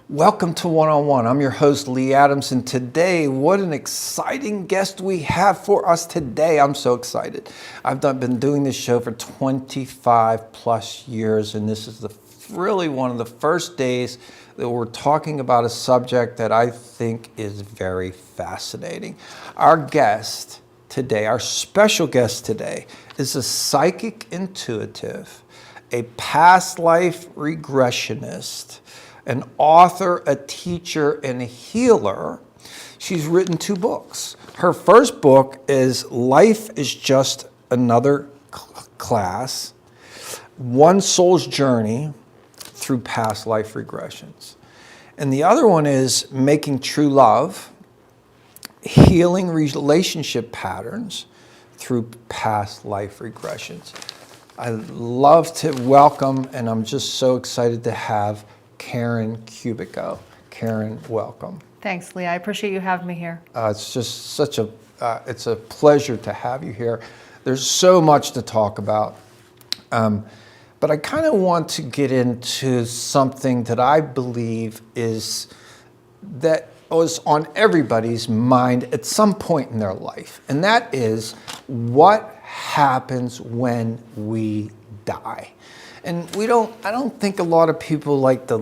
Welcome to One-on-One. I'm your host, Lee Adams, and today, what an exciting guest we have for us today. I'm so excited. I've been doing this show for 25 plus years, and this is really one of the first days that we're talking about a subject that I think is very fascinating. Our guest today, our special guest today, is a psychic intuitive, a past life regressionist, an author, a teacher, and a healer. She's written 2 books. Her first book is Life is Just Another Class, One Soul's Journey Through Past Life Regressions. And the other one is Making True Love, Healing Relationship Patterns Through Past Life Regressions. I'd love to welcome, and I'm just so excited to have Karen Kubicko. Karen, welcome. Thanks, Lee. I appreciate you having me here. It's just it's a pleasure to have you here. There's so much to talk about. But I kind of want to get into something that I believe that was on everybody's mind at some point in their life. And that is, what happens when we die? And I don't think a lot of people like to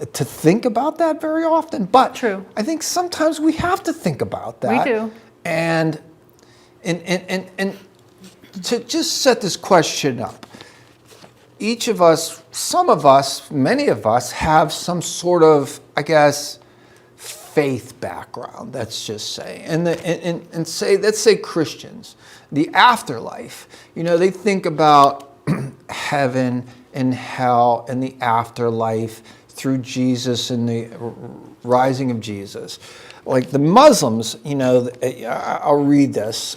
think about that very often, but True. I think sometimes we have to think about that. We do. And to just set this question up, each of us, some of us, many of us have some sort of, I guess, faith background, let's just say. And say, let's say Christians, the afterlife, they think about heaven and hell and the afterlife through Jesus and the rising of Jesus. Like the Muslims, I'll read this.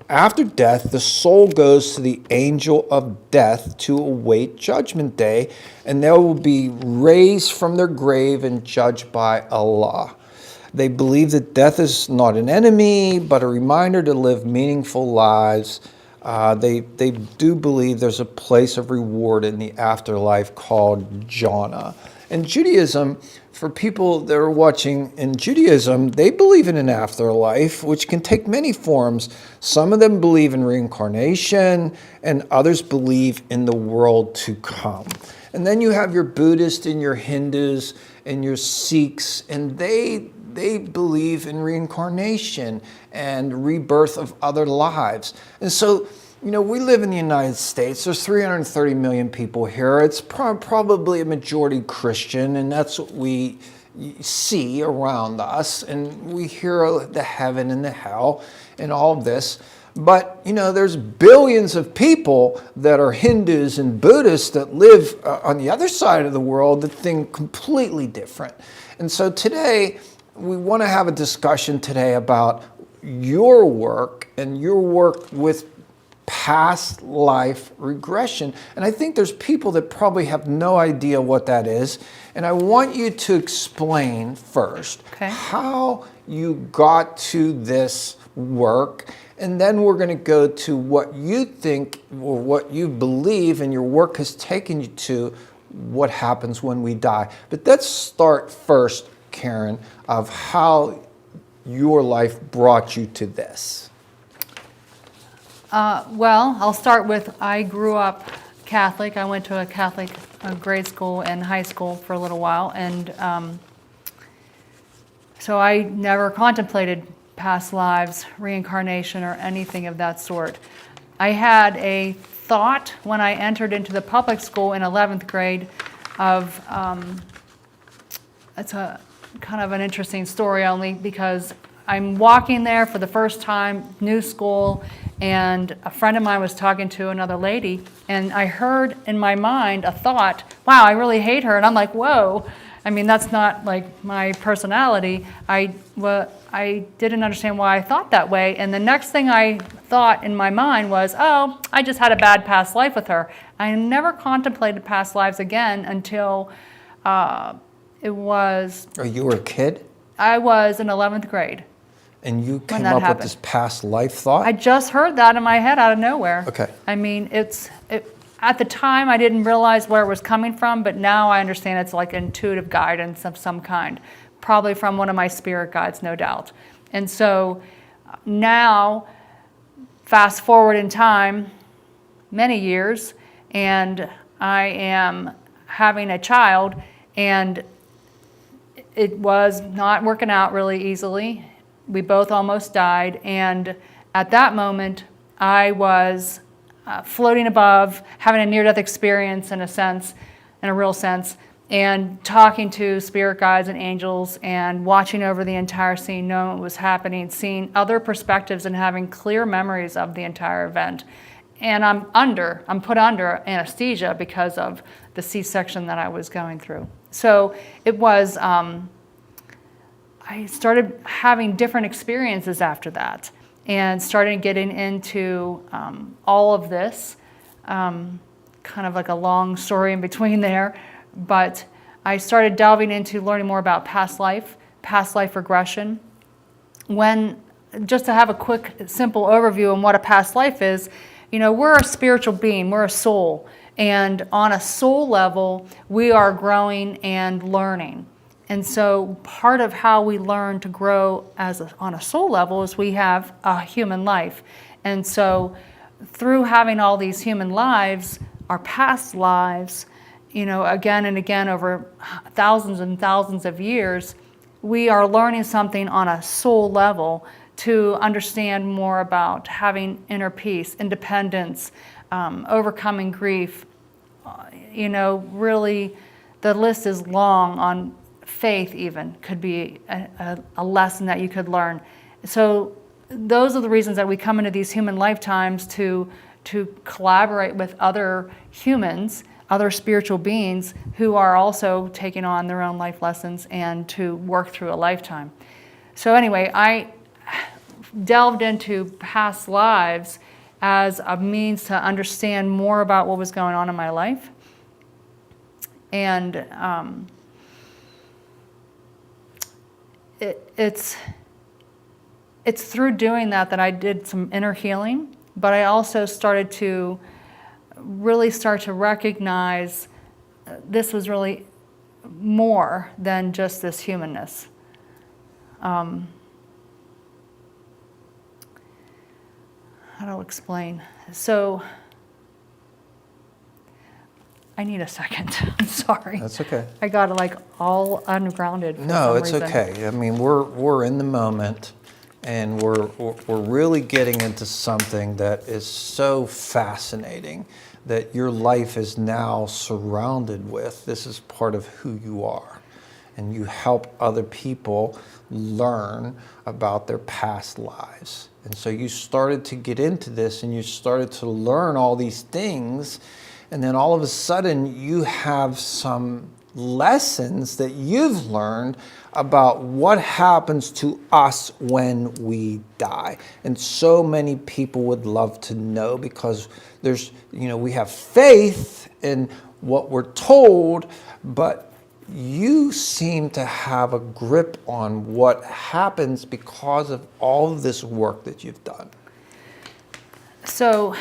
After death, the soul goes to the angel of death to await judgment day, and they will be raised from their grave and judged by Allah. They believe that death is not an enemy, but a reminder to live meaningful lives. They do believe there's a place of reward in the afterlife called Jannah. And Judaism, for people that are watching, in Judaism, they believe in an afterlife, which can take many forms. Some of them believe in reincarnation, and others believe in the world to come. And then you have your Buddhists and your Hindus and your Sikhs, and they believe in reincarnation and rebirth of other lives. And so, we live in the United States. There's 330 million people here. It's probably a majority Christian, and that's what we see around us. And we hear the heaven and the hell and all of this. But, there's billions of people that are Hindus and Buddhists that live on the other side of the world that think completely different. And so today, we want to have a discussion today about your work and your work with past life regression. And I think there's people that probably have no idea what that is. And I want you to explain first how you got to this work. And then we're going to go to what you think or what you believe and your work has taken you to, what happens when we die. But let's start first, Karen, of how your life brought you to this. Well, I'll start with, I grew up Catholic. I went to a Catholic grade school and high school for a little while, and so I never contemplated past lives, reincarnation, or anything of that sort. I had a thought when I entered into the public school in 11th grade of, it's a kind of an interesting story only because I'm walking there for the first time, new school, and a friend of mine was talking to another lady, and I heard in my mind a thought, wow, I really hate her, and I'm like, whoa. I mean, that's not like my personality. I didn't understand why I thought that way. And the next thing I thought in my mind was, oh, I just had a bad past life with her. I never contemplated past lives again until it was, Or you were a kid I was in 11th grade. and you came that up with happened. this past life thought? I just heard that in my head out of nowhere. Okay. I mean, at the time I didn't realize where it was coming from, but now I understand it's like intuitive guidance of some kind, probably from one of my spirit guides, no doubt. And so now, fast forward in time, many years, and I am having a child, and it was not working out really easily. We both almost died, and at that moment, I was floating above, having a near-death experience in a sense, in a real sense, and talking to spirit guides and angels and watching over the entire scene, knowing what was happening, seeing other perspectives and having clear memories of the entire event. And I'm put under anesthesia because of the C-section that I was going through. So it was, I started having different experiences after that and started getting into all of this, kind of like a long story in between there. But I started delving into learning more about past life regression. Just to have a quick, simple overview on what a past life is, you know, we're a spiritual being, we're a soul. And on a soul level, we are growing and learning. And so part of how we learn to grow on a soul level is we have a human life. And so through having all these human lives, our past lives, you know, again and again over thousands and thousands of years, we are learning something on a soul level to understand more about having inner peace, independence, overcoming grief. You know, really, the list is long on faith even could be a lesson that you could learn. So those are the reasons that we come into these human lifetimes to collaborate with other humans, other spiritual beings who are also taking on their own life lessons and to work through a lifetime. So anyway, I delved into past lives as a means to understand more about what was going on in my life. And it's through doing that I did some inner healing, but I also started to really start to recognize this was really more than just this humanness. How do I explain? So I need a second. I'm sorry. That's okay. I got like all ungrounded for No, some it's reason. okay. I mean, we're in the moment, and we're really getting into something that is so fascinating that your life is now surrounded with. This is part of who you are, and you help other people learn about their past lives. And so you started to get into this, and you started to learn all these things. And then all of a sudden, you have some lessons that you've learned about what happens to us when we die. And so many people would love to know, because there's, you know, we have faith in what we're told, but you seem to have a grip on what happens because of all of this work that you've done. So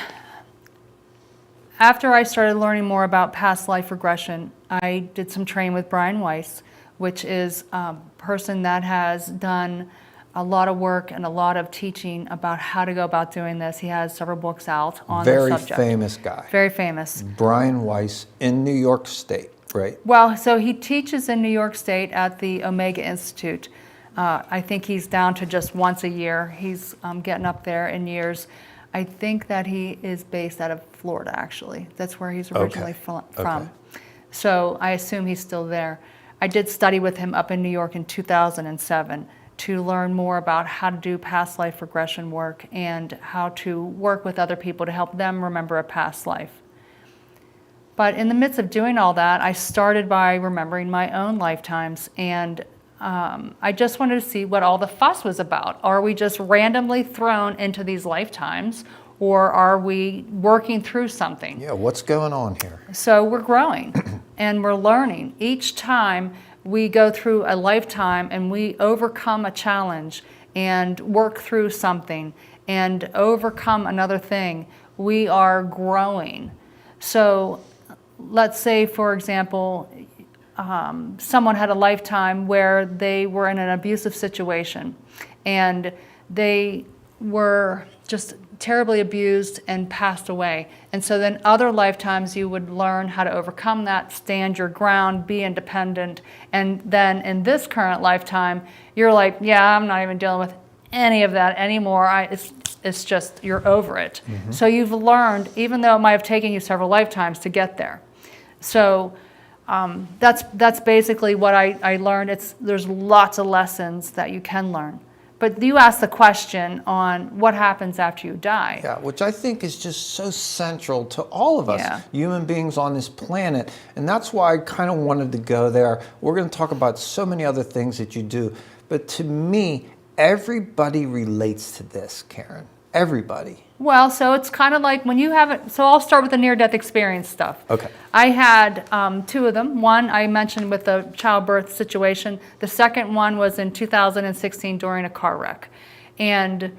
after I started learning more about past life regression, I did some training with Brian Weiss, which is a person that has done a lot of work and a lot of teaching about how to go about doing this. He has several books out on the subject. Very famous guy. Very famous. Brian Weiss in New York State, right? Well, so he teaches in New York State at the Omega Institute. I think he's down to just once a year. He's getting up there in years. I think that he is based out of Florida, actually. That's where he's originally from. Okay. So I assume he's still there. I did study with him up in New York in 2007 to learn more about how to do past life regression work and how to work with other people to help them remember a past life. But in the midst of doing all that, I started by remembering my own lifetimes, and I just wanted to see what all the fuss was about. Are we just randomly thrown into these lifetimes, or are we working through something? Yeah, what's going on here? So we're growing and we're learning. Each time we go through a lifetime and we overcome a challenge and work through something and overcome another thing, we are growing. So let's say, for example, someone had a lifetime where they were in an abusive situation and they were just terribly abused and passed away. And so then other lifetimes you would learn how to overcome that, stand your ground, be independent. And then in this current lifetime, you're like, yeah, I'm not even dealing with any of that anymore. It's just, you're over it. Mm-hmm. So you've learned, even though it might have taken you several lifetimes to get there. So that's basically what I learned. There's lots of lessons that you can learn. But you asked the question on what happens after you die. Yeah, which I think is just so central to all of us, human beings on this planet. And that's why I kind of wanted to go there. We're going to talk about so many other things that you do. But to me, everybody relates to this, Karen. Everybody. Well, so it's kind of like when you have it. So I'll start with the near-death experience stuff. Okay. I had two of them. One I mentioned with the childbirth situation. The second one was in 2016 during a car wreck. And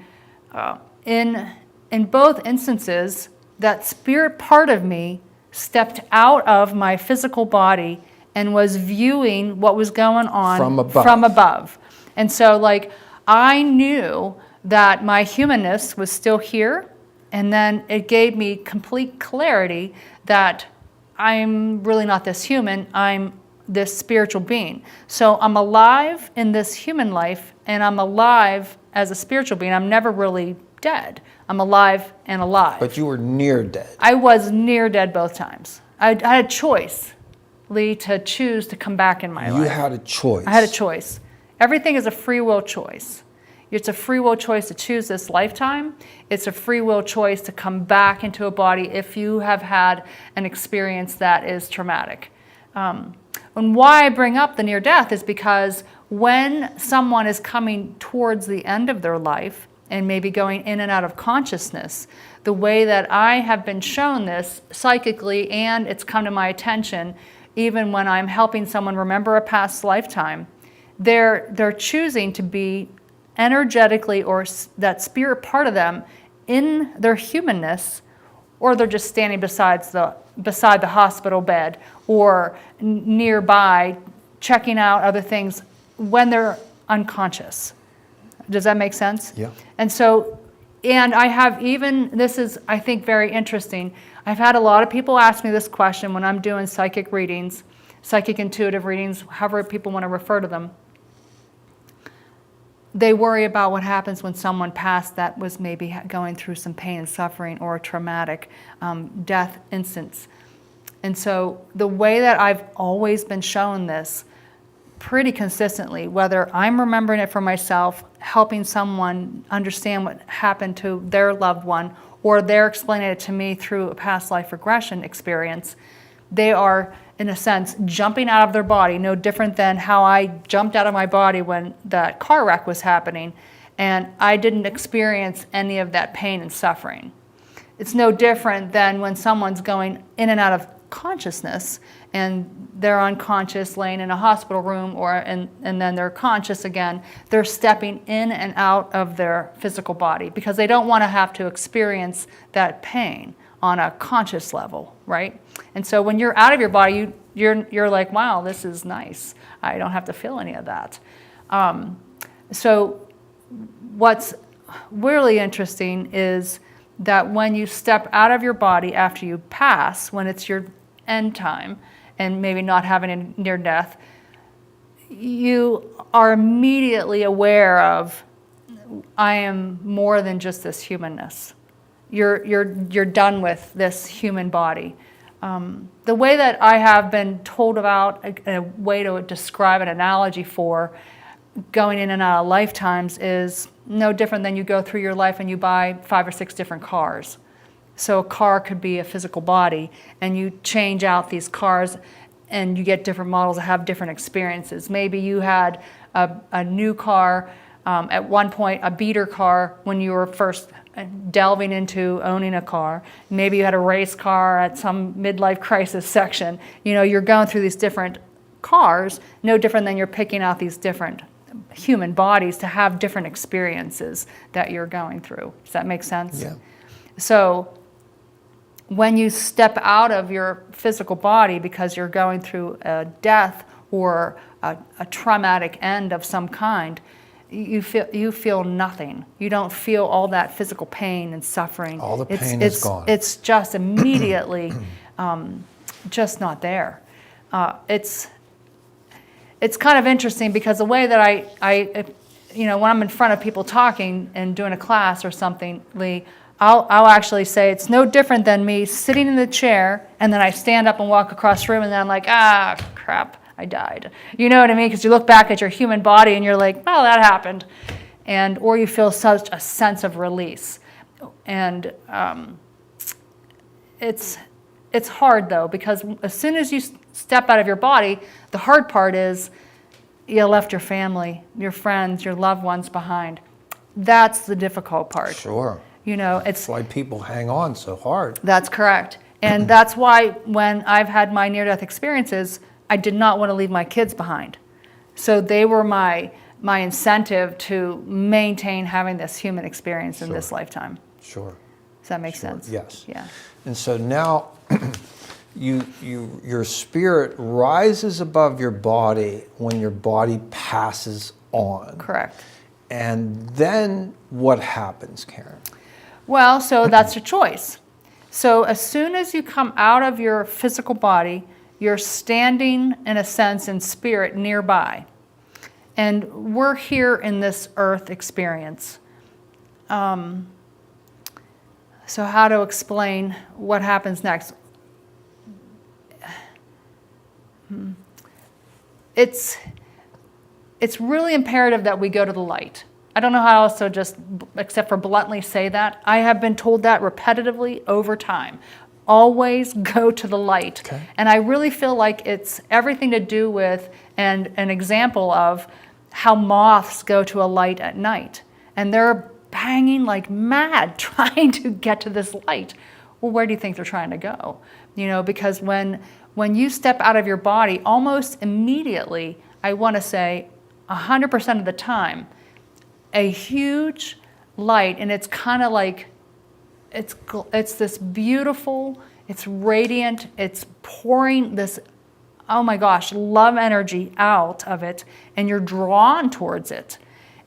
in both instances, that spirit part of me stepped out of my physical body and was viewing what was going on from above. And so, like, I knew that my humanness was still here, and then it gave me complete clarity that I'm really not this human, I'm this spiritual being. So I'm alive in this human life, and I'm alive as a spiritual being. I'm never really dead. I'm alive and alive. But you were near dead. I was near dead both times. I had a choice, Lee, to choose to come back in my life. You had a choice. I had a choice. Everything is a free will choice. It's a free will choice to choose this lifetime. It's a free will choice to come back into a body if you have had an experience that is traumatic. And why I bring up the near death is because when someone is coming towards the end of their life and maybe going in and out of consciousness, the way that I have been shown this psychically, and it's come to my attention, even when I'm helping someone remember a past lifetime, they're choosing to be energetically, or that spirit part of them, in their humanness, or they're just standing beside the hospital bed or nearby checking out other things when they're unconscious. Does that make sense? Yeah. And I have even, this is, I think, very interesting. I've had a lot of people ask me this question when I'm doing psychic readings, psychic intuitive readings, however people want to refer to them. They worry about what happens when someone passed that was maybe going through some pain and suffering or a traumatic death instance. And so the way that I've always been shown this pretty consistently, whether I'm remembering it for myself, helping someone understand what happened to their loved one, or they're explaining it to me through a past life regression experience, they are, in a sense, jumping out of their body, no different than how I jumped out of my body when that car wreck was happening, and I didn't experience any of that pain and suffering. It's no different than when someone's going in and out of consciousness, and they're unconscious, laying in a hospital room, and then they're conscious again. They're stepping in and out of their physical body because they don't want to have to experience that pain on a conscious level, right? And so when you're out of your body, you're like, wow, this is nice. I don't have to feel any of that. So what's really interesting is that when you step out of your body after you pass, when it's your end time, and maybe not having a near death, you are immediately aware of, I am more than just this humanness. You're done with this human body. The way that I have been told about, a way to describe an analogy for going in and out of lifetimes is no different than you go through your life and you buy 5 or 6 different cars. So a car could be a physical body, and you change out these cars and you get different models that have different experiences. Maybe you had a new car, at one point a beater car when you were first delving into owning a car. Maybe you had a race car at some midlife crisis section. You know, you're going through these different cars, no different than you're picking out these different human bodies to have different experiences that you're going through. Does that make sense? Yeah. So when you step out of your physical body because you're going through a death or a traumatic end of some kind, you feel nothing. You don't feel all that physical pain and suffering. All the pain is gone. It's just immediately just not there. It's kind of interesting because the way that I when I'm in front of people talking and doing a class or something, Lee, I'll actually say it's no different than me sitting in the chair and then I stand up and walk across the room and then I'm like, crap, I died. You know what I mean? Because you look back at your human body and you're like, well, that happened. Or you feel such a sense of release. And it's hard though, because as soon as you step out of your body, the hard part is you left your family, your friends, your loved ones behind. That's the difficult part. Sure. You know, That's why people hang on so hard. That's correct. And that's why when I've had my near-death experiences, I did not want to leave my kids behind. So they were my incentive to maintain having this human experience in this lifetime. Sure. Does that make sense? Yes. Yeah. And so now your spirit rises above your body when your body passes on. Correct. And then what happens, Karen? Well, so that's a choice. So as soon as you come out of your physical body, you're standing, in a sense, in spirit nearby. And we're here in this earth experience. So how to explain what happens next? It's really imperative that we go to the light. I don't know how else to just, except for bluntly say that. I have been told that repetitively over time. Always go to the light. Okay. And I really feel like it's everything to do with, and an example of how moths go to a light at night. And they're banging like mad trying to get to this light. Well, where do you think they're trying to go? You know, because when you step out of your body, almost immediately, I want to say 100% of the time, a huge light, and it's kind of like, it's this beautiful, it's radiant, it's pouring this, oh my gosh, love energy out of it, and you're drawn towards it.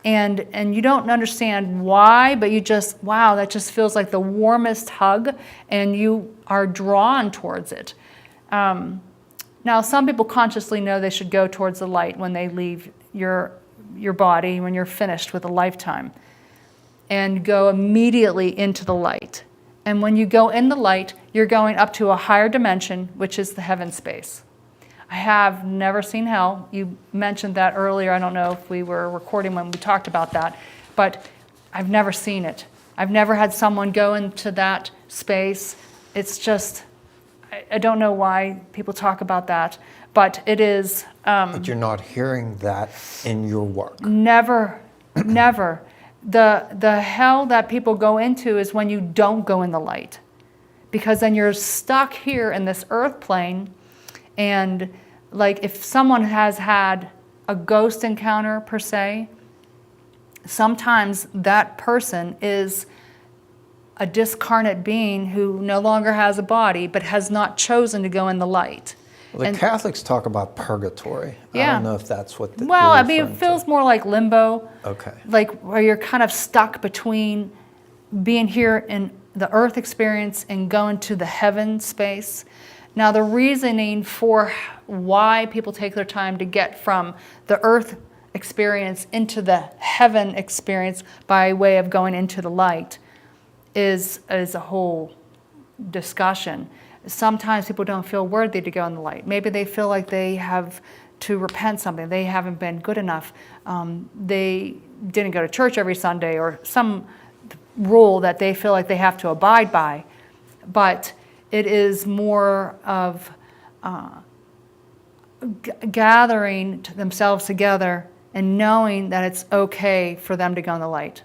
And you don't understand why, but you just, wow, that just feels like the warmest hug, and you are drawn towards it. Now, some people consciously know they should go towards the light when they leave your body, when you're finished with a lifetime, and go immediately into the light. And when you go in the light, you're going up to a higher dimension, which is the heaven space. I have never seen hell. You mentioned that earlier. I don't know if we were recording when we talked about that, but I've never seen it. I've never had someone go into that space. It's just, I don't know why people talk about that, but it is... But you're not hearing that in your work. Never, never. The hell that people go into is when you don't go in the light. Because then you're stuck here in this earth plane, and like if someone has had a ghost encounter per se, sometimes that person is a discarnate being who no longer has a body but has not chosen to go in the light. Well, the Catholics talk about purgatory. Yeah. I don't know if that's what the... Well, I mean, it feels more like limbo. Okay. Like where you're kind of stuck between being here in the earth experience and going to the heaven space. Now, the reasoning for why people take their time to get from the earth experience into the heaven experience by way of going into the light is a whole discussion. Sometimes people don't feel worthy to go in the light. Maybe they feel like they have to repent something. They haven't been good enough. They didn't go to church every Sunday, or some rule that they feel like they have to abide by. but it is more of gathering themselves together and knowing that it's okay for them to go in the light.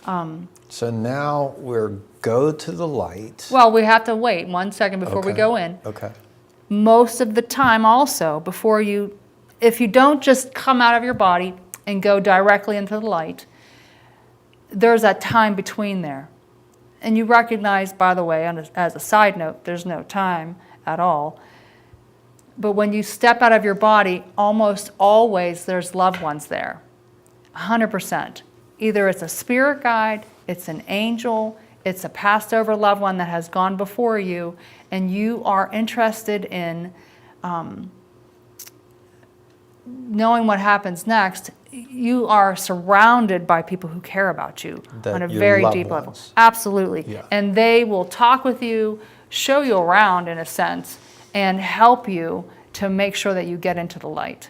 So now we're go to the light. Well, we have to wait 1 second before we Okay. go in. Okay. Most of the time also, if you don't just come out of your body and go directly into the light, there's that time between there. And you recognize, by the way, as a side note, there's no time at all. But when you step out of your body, almost always there's loved ones there, 100%. Either it's a spirit guide, it's an angel, it's a passed over loved one that has gone before you, and you are interested in knowing what happens next. You are surrounded by people who care about you on a Your very loved deep level. ones. Absolutely. Yeah. And they will talk with you, show you around in a sense, and help you to make sure that you get into the light.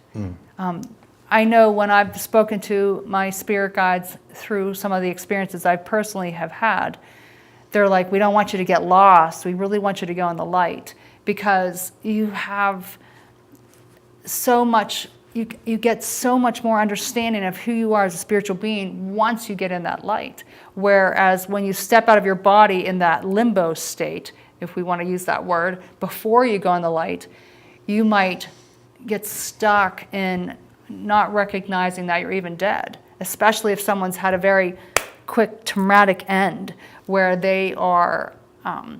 I know when I've spoken to my spirit guides through some of the experiences I personally have had, they're like, we don't want you to get lost. We really want you to go in the light, because you have so much, you get so much more understanding of who you are as a spiritual being once you get in that light. Whereas when you step out of your body in that limbo state, if we want to use that word, before you go in the light, you might get stuck in not recognizing that you're even dead, especially if someone's had a very quick traumatic end where they are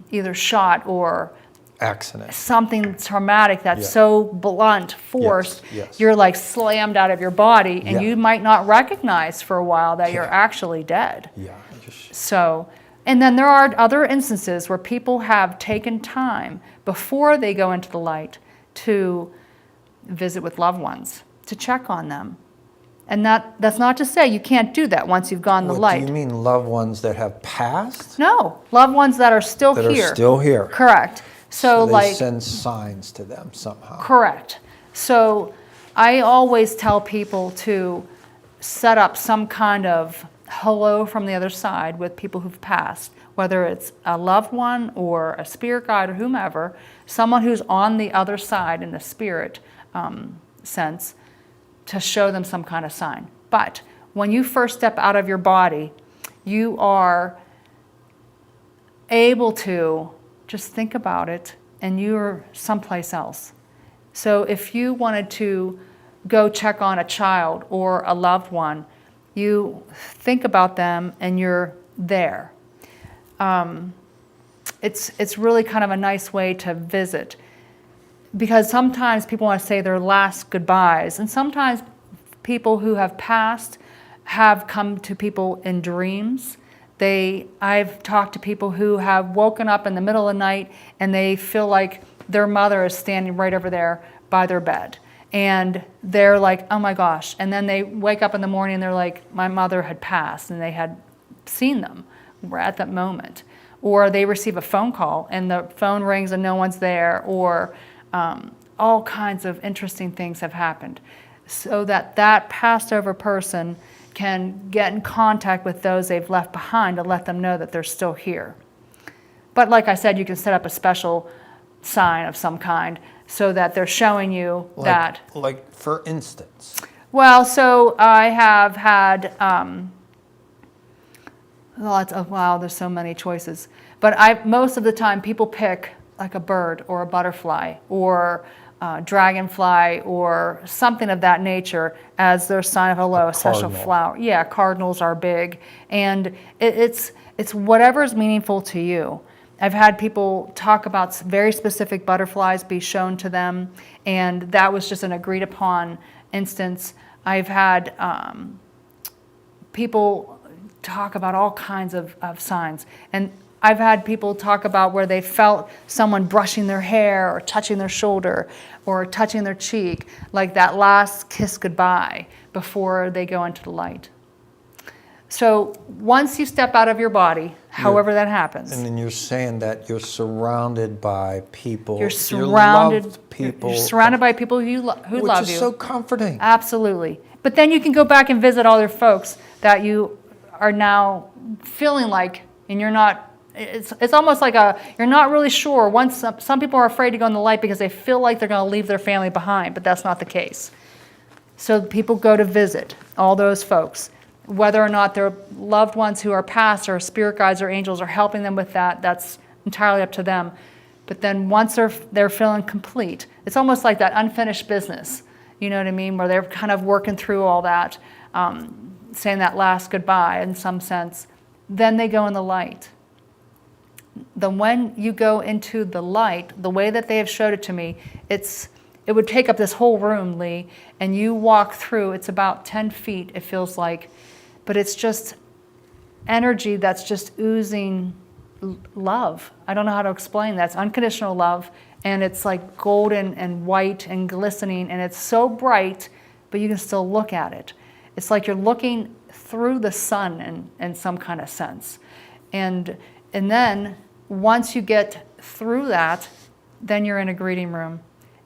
either shot or Accident. something traumatic that's Yeah. so blunt, forced, yes. you're like slammed out of your body, and Yeah. you might not recognize for a while that you're Yeah. actually dead. Yeah. Just, So, and then there are other instances where people have taken time before they go into the light to visit with loved ones, to check on them. And that's not to say you can't do that once you've gone the what, light. do you mean loved ones that have passed? No, loved ones that are still That here. are still here. Correct. So they like, send signs to them somehow. correct. So I always tell people to set up some kind of hello from the other side with people who've passed, whether it's a loved one or a spirit guide or whomever, someone who's on the other side in the spirit sense, to show them some kind of sign. But when you first step out of your body, you are able to just think about it, and you're someplace else. So if you wanted to go check on a child or a loved one, you think about them and you're there. It's really kind of a nice way to visit, because sometimes people want to say their last goodbyes, and sometimes people who have passed have come to people in dreams. I've talked to people who have woken up in the middle of the night and they feel like their mother is standing right over there by their bed. And they're like, oh my gosh. And then they wake up in the morning and they're like, my mother had passed, and they had seen them at that moment. Or they receive a phone call and the phone rings and no one's there, or all kinds of interesting things have happened. So that passed over person can get in contact with those they've left behind to let them know that they're still here. But like I said, you can set up a special sign of some kind so that they're showing you that. Like, for instance. Well, so I have had lots of, wow, there's so many choices. But most of the time people pick like a bird or a butterfly or dragonfly or something of that nature as their sign of hello, a special cardinal. flower. Yeah, cardinals are big. And it's whatever is meaningful to you. I've had people talk about very specific butterflies be shown to them, and that was just an agreed upon instance. I've had people talk about all kinds of signs. And I've had people talk about where they felt someone brushing their hair or touching their shoulder or touching their cheek, like that last kiss goodbye before they go into the light. So once you step out of your body, however that happens, And then you're saying that you're surrounded by people. you're surrounded, loved people. you're surrounded by people who love you. Which is so comforting. Absolutely. But then you can go back and visit other folks that you are now feeling like, and you're not It's almost like you're not really sure. Once some people are afraid to go in the light because they feel like they're going to leave their family behind, but that's not the case. So people go to visit all those folks. Whether or not their loved ones who are passed or spirit guides or angels are helping them with that, that's entirely up to them. But then once they're feeling complete, it's almost like that unfinished business, you know what I mean, where they're kind of working through all that, saying that last goodbye in some sense. Then they go in the light. Then when you go into the light, the way that they have showed it to me, it would take up this whole room, Lee, and you walk through, it's about 10 feet, it feels like, but it's just energy that's just oozing love. I don't know how to explain that. It's unconditional love, and it's like golden and white and glistening, and it's so bright, but you can still look at it. It's like you're looking through the sun in some kind of sense. And then once you get through that, then you're in a greeting room.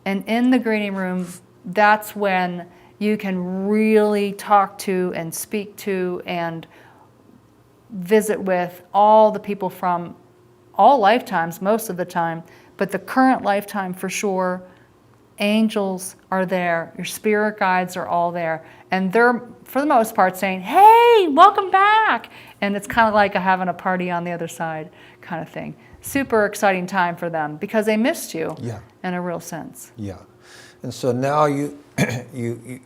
And in the greeting room, that's when you can really talk to and speak to and visit with all the people from all lifetimes, most of the time, but the current lifetime for sure. Angels are there, your spirit guides are all there, and they're, for the most part, saying, hey, welcome back. And it's kind of like having a party on the other side kind of thing. Super exciting time for them because they missed you in a real sense. Yeah. And so now you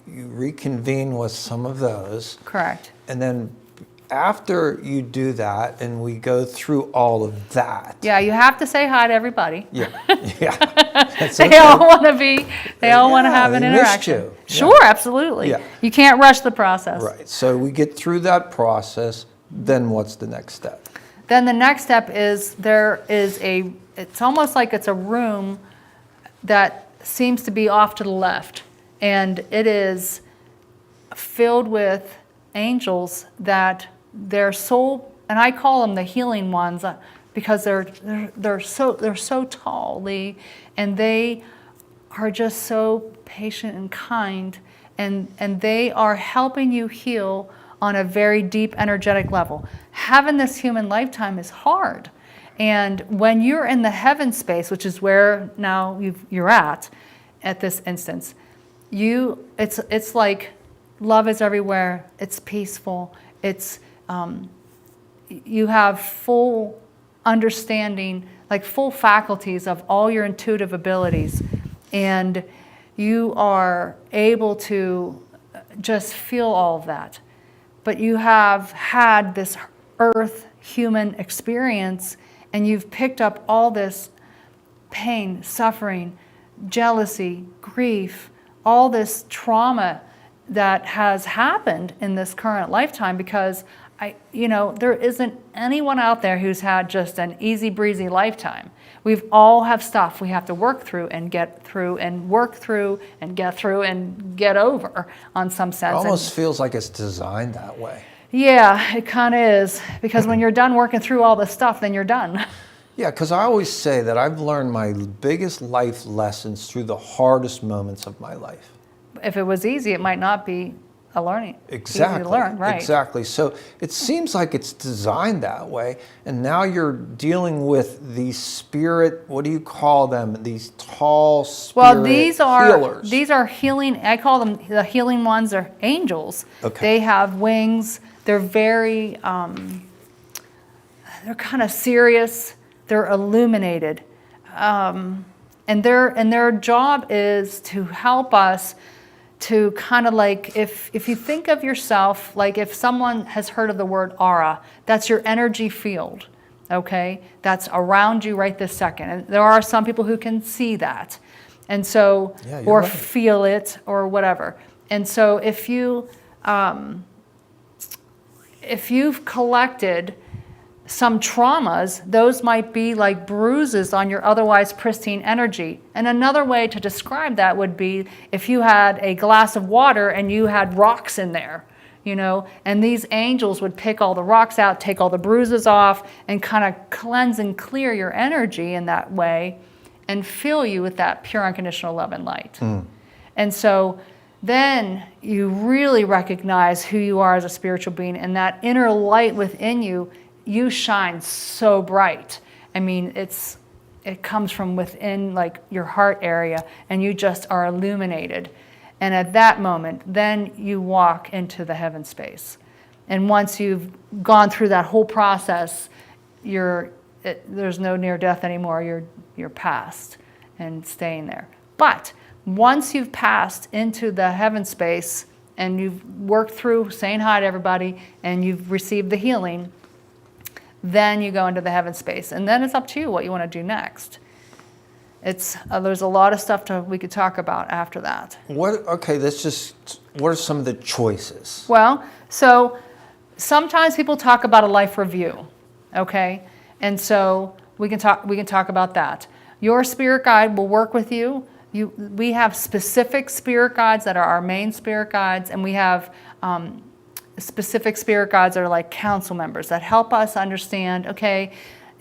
reconvene with some of those. Correct. And then after you do that and we go through all of that. Yeah, you have to say hi to everybody. Yeah. Yeah. They all want to have an interaction. You. Sure, absolutely. Yeah. You can't rush the process. Right. So we get through that process, then what's the next step? Then the next step is it's almost like it's a room that seems to be off to the left, and it is filled with angels that their soul, and I call them the healing ones because they're so tall, Lee, and they are just so patient and kind, and they are helping you heal on a very deep energetic level. Having this human lifetime is hard. And when you're in the heaven space, which is where now you're at this instance, it's like love is everywhere. It's peaceful. It's you have full understanding, like full faculties of all your intuitive abilities, and you are able to just feel all of that. But you have had this earth human experience, and you've picked up all this pain, suffering, jealousy, grief, all this trauma that has happened in this current lifetime, because there isn't anyone out there who's had just an easy breezy lifetime. We've all have stuff we have to work through and get through and work through and get through and get over on some sense. It almost feels like it's designed that way. Yeah, it kind of is, because when you're done working through all this stuff, then you're done. Yeah, because I always say that I've learned my biggest life lessons through the hardest moments of my life. If it was easy, it might not be a learning. Exactly. Easy to learn, right? Exactly. So it seems like it's designed that way, and now you're dealing with these spirit. What do you call them? These tall spirit healers. These are healing. I call them the healing ones. Are angels. Okay. They have wings. They're very. They're kind of serious. They're illuminated, and their job is to help us to kind of like, if you think of yourself, like if someone has heard of the word aura, that's your energy field, okay? That's around you right this second. And there are some people who can see that, and so, or right. Feel it or whatever. And so if you've collected some traumas, those might be like bruises on your otherwise pristine energy. And another way to describe that would be if you had a glass of water and you had rocks in there, and these angels would pick all the rocks out, take all the bruises off, and kind of cleanse and clear your energy in that way and fill you with that pure unconditional love and light. Mm. And so then you really recognize who you are as a spiritual being, and that inner light within you, you shine so bright. I mean, it comes from within, like, your heart area, and you just are illuminated. And at that moment, then you walk into the heaven space. And once you've gone through that whole process, there's no near death anymore. You're past and staying there. But once you've passed into the heaven space and you've worked through saying hi to everybody and you've received the healing, then you go into the heaven space. And then it's up to you what you want to do next. There's a lot of stuff we could talk about after that. What are some of the choices? Well, so sometimes people talk about a life review, okay? And so we can talk about that. Your spirit guide will work with you. We have specific spirit guides that are our main spirit guides, and we have specific spirit guides that are like council members that help us understand, okay,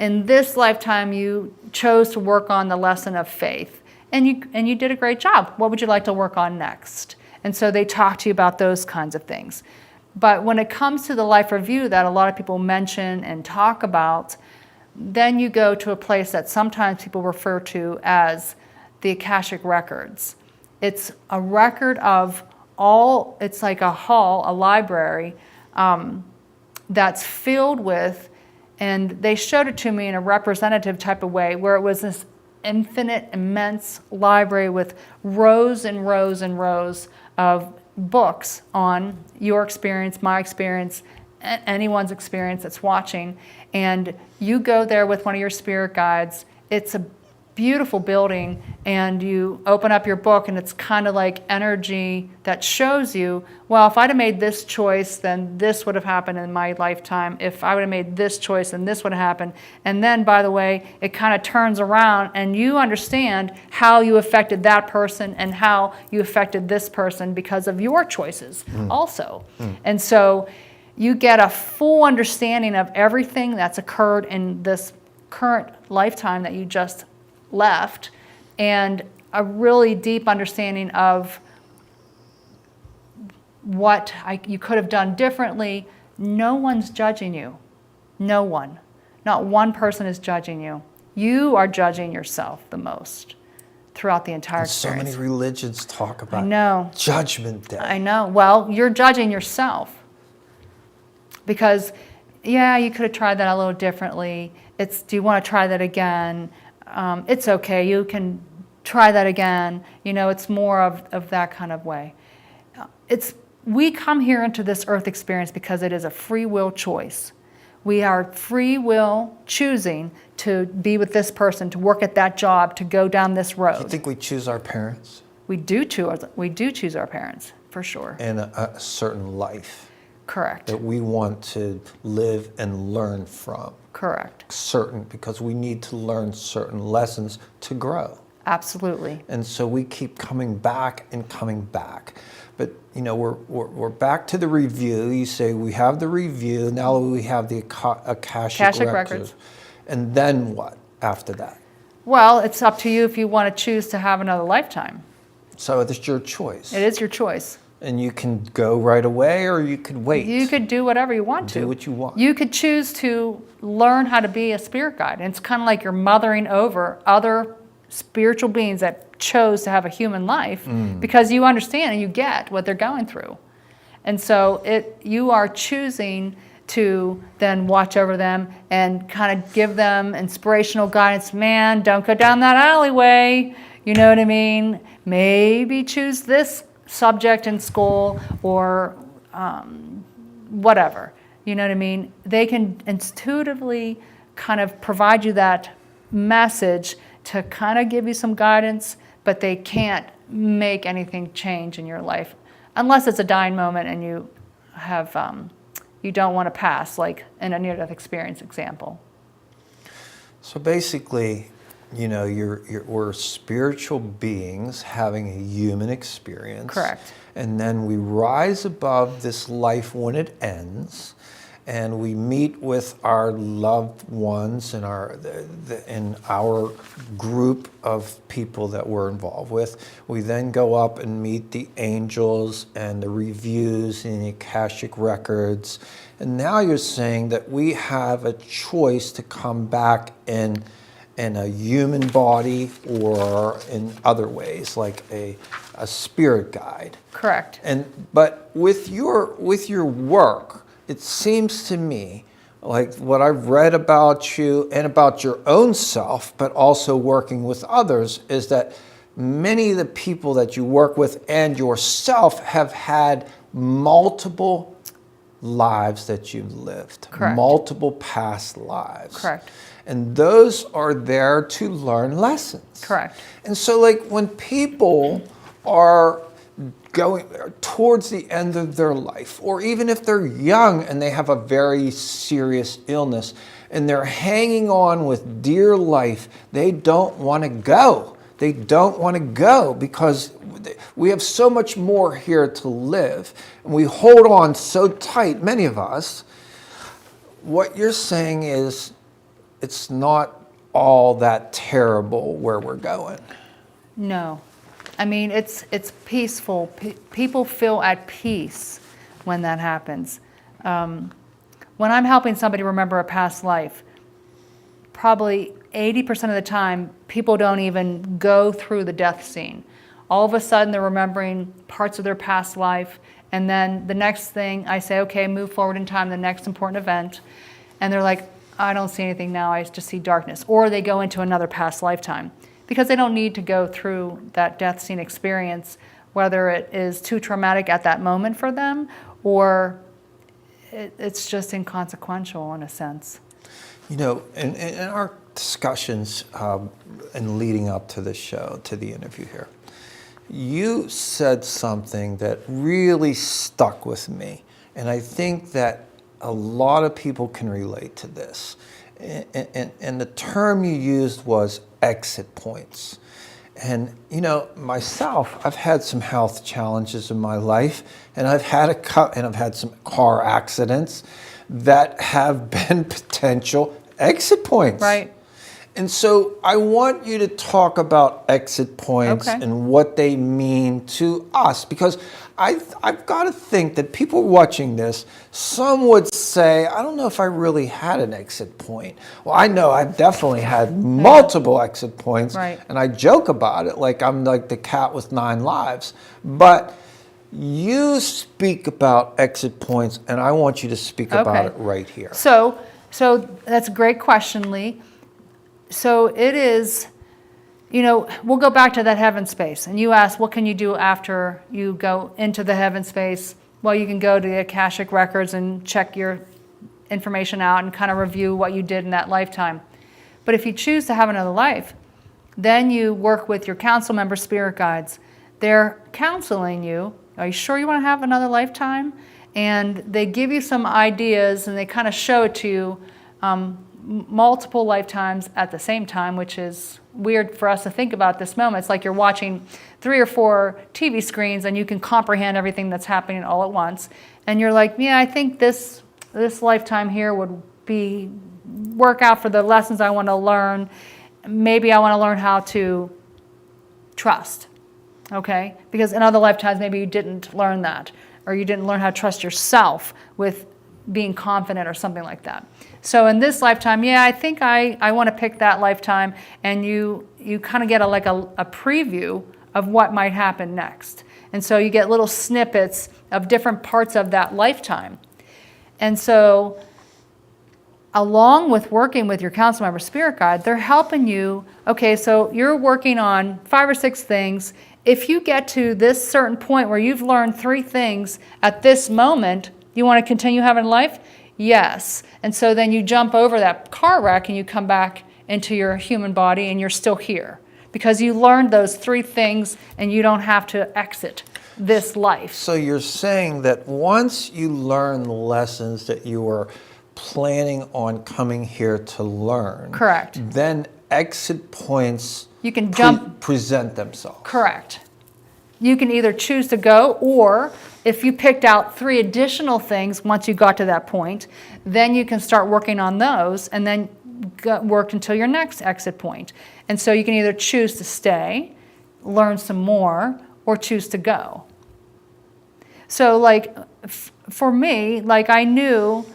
in this lifetime you chose to work on the lesson of faith, and you did a great job. What would you like to work on next? And so they talk to you about those kinds of things. But when it comes to the life review that a lot of people mention and talk about, then you go to a place that sometimes people refer to as the Akashic Records. It's a record of it's like a hall, a library, that's filled with, and they showed it to me in a representative type of way, where it was this infinite, immense library with rows and rows and rows of books on your experience, my experience, anyone's experience that's watching. And you go there with one of your spirit guides. It's a beautiful building, and you open up your book, and it's kind of like energy that shows you, well, if I'd have made this choice, then this would have happened in my lifetime. If I would have made this choice, then this would have happened. And then, by the way, it kind of turns around, and you understand how you affected that person and how you affected this person because of your choices also. And so you get a full understanding of everything that's occurred in this current lifetime that you just left, and a really deep understanding of what you could have done differently. No one's judging you. No one. Not one person is judging you. You are judging yourself the most throughout the entire experience. So many religions talk about Judgment Day. I know. Well, you're judging yourself. Because, yeah, you could have tried that a little differently. Do you want to try that again? It's okay, you can try that again. It's more of that kind of way. We come here into this earth experience because it is a free will choice. We are free will choosing to be with this person, to work at that job, to go down this road. Do you think we choose our parents? We do choose our parents, for sure. And a certain life. Correct. That we want to live and learn from. Correct. Because we need to learn certain lessons to grow. Absolutely. And so we keep coming back and coming back. But we're back to the review. You say we have the review, now we have the Akashic Records. And then what after that? Well, it's up to you if you want to choose to have another lifetime. So it's your choice. It is your choice. And you can go right away, or you could wait. You could do whatever you want to. Do what you want. You could choose to learn how to be a spirit guide. And it's kind of like you're mothering over other spiritual beings that chose to have a human life because you understand and you get what they're going through. And so you are choosing to then watch over them and kind of give them inspirational guidance. Man, don't go down that alleyway. You know what I mean? Maybe choose this subject in school, or whatever. You know what I mean? They can intuitively kind of provide you that message to kind of give you some guidance, but they can't make anything change in your life unless it's a dying moment and you have you don't want to pass, like in a near-death experience example. So basically, we're spiritual beings having a human experience. Correct. And then we rise above this life when it ends, and we meet with our loved ones and in our group of people that we're involved with. We then go up and meet the angels and the reviews and the Akashic records. And now you're saying that we have a choice to come back in a human body or in other ways, like a spirit guide. Correct. But with your work, it seems to me like what I've read about you and about your own self, but also working with others, is that many of the people that you work with and yourself have had multiple lives that you've lived. Correct. Multiple past lives. Correct. And those are there to learn lessons. Correct. And so like when people are going towards the end of their life, or even if they're young and they have a very serious illness and they're hanging on with dear life, they don't want to go. They don't want to go because we have so much more here to live. And we hold on so tight, many of us. What you're saying is it's not all that terrible where we're going. No. I mean, it's peaceful. People feel at peace when that happens. When I'm helping somebody remember a past life, probably 80% of the time, people don't even go through the death scene. All of a sudden, they're remembering parts of their past life, and then the next thing, I say, okay, move forward in time, the next important event, and they're like, I don't see anything now, I just see darkness. Or they go into another past lifetime, because they don't need to go through that death scene experience, whether it is too traumatic at that moment for them, or it's just inconsequential in a sense. You know, in our discussions and leading up to the show, to the interview here, you said something that really stuck with me. And I think that a lot of people can relate to this. And the term you used was exit points. And, you know, myself, I've had some health challenges in my life, and I've had some car accidents that have been potential exit points. Right. And so I want you to talk about exit points and what they mean to us, because I've got to think that people watching this, some would say, I don't know if I really had an exit point. Well, I know I've definitely had multiple exit points, and I joke about it like I'm like the cat with 9 lives. But you speak about exit points, and I want you to speak about it right here. So that's a great question, Lee. So it is, you know, we'll go back to that heaven space. And you asked, what can you do after you go into the heaven space? Well, you can go to the Akashic records and check your information out and kind of review what you did in that lifetime. But if you choose to have another life, then you work with your council member spirit guides. They're counseling you. Are you sure you want to have another lifetime? And they give you some ideas and they kind of show it to you multiple lifetimes at the same time, which is weird for us to think about at this moment. It's like you're watching 3 or 4 TV screens and you can comprehend everything that's happening all at once. And you're like, yeah, I think this lifetime here would work out for the lessons I want to learn. Maybe I want to learn how to trust, okay? Because in other lifetimes, maybe you didn't learn that, or you didn't learn how to trust yourself with being confident or something like that. So in this lifetime, yeah, I think I want to pick that lifetime, and you kind of get a preview of what might happen next. And so you get little snippets of different parts of that lifetime. And so along with working with your council member spirit guide, they're helping you, okay, so you're working on 5 or 6 things. If you get to this certain point where you've learned 3 things at this moment, you want to continue having life? Yes. And so then you jump over that car wreck and you come back into your human body and you're still here because you learned those 3 things and you don't have to exit this life. So you're saying that once you learn the lessons that you were planning on coming here to learn, correct, then exit points you can present themselves. Correct. you can either choose to go, or if you picked out 3 additional things once you got to that point, then you can start working on those and then work until your next exit point. And so you can either choose to stay, learn some more, or choose to go. So like for me, like I knew